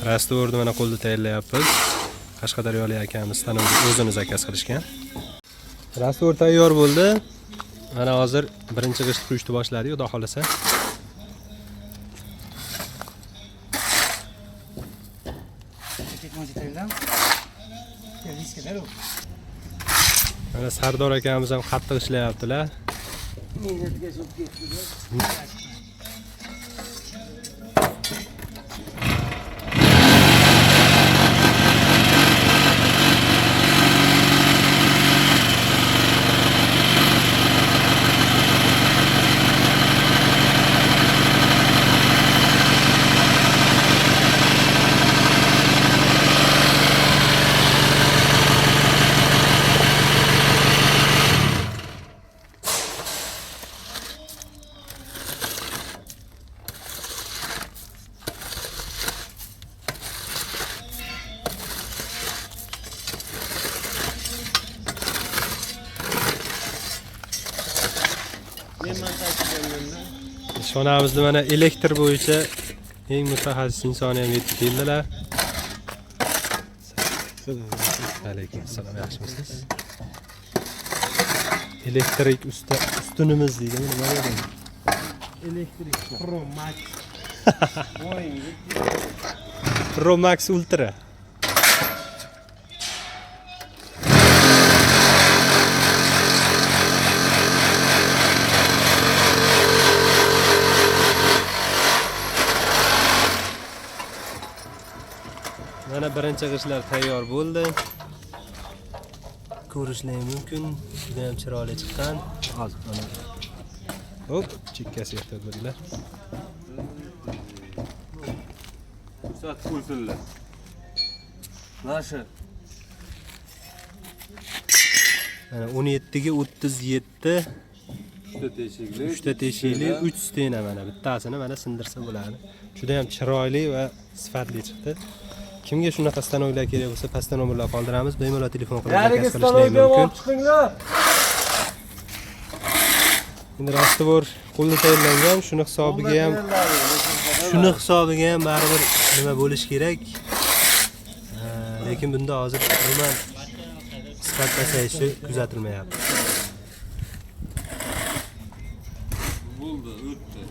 Rastvorni mana qo'lda tayyorlayapmiz. Qashqadaryolik akamiz o'zini zakaz qilishgan. Rastvor tayyor bo'ldi. Mana hozir birinchi g'isht quyishni boshladi, xudo xolasa. Mana Sardor akamiz ham qattiq ishlayaptilar. Ishxonamizda mana elektr bo'yicha eng mutaxassis inson ham yetib keldilar. Alaykum assalom, yaxshimisiz? Elektrik ustunimiz deydi, nima deydi? Elektrik Pro Max. Pro Max Ultra. Mana birinchi g'ishtlar tayyor bo'ldi. Ko'rishingiz mumkin, juda ham chiroyli chiqqan. Hozir mana. Hop, chekkasiga ehtiyot bo'linglar. Soat qo'ysinlar. Nashi. Mana 17 ga 37 3 ta teshikli 3 stena mana bittasini mana sindirsa bo'ladi. Juda ham chiroyli va sifatli chiqdi. Kimga shunaqa stanoylar kerak bo'lsa, pastdan nomerlar qoldiramiz. Bemalol telefon qilib zakaz qilishingiz mumkin. Endi rastvor qo'lda tayyorlangan, shuni hisobiga ham baribir nima bo'lish kerak. Lekin bunda hozir umuman sifat pasayishi kuzatilmayapti. Bo'ldi, o'tdi.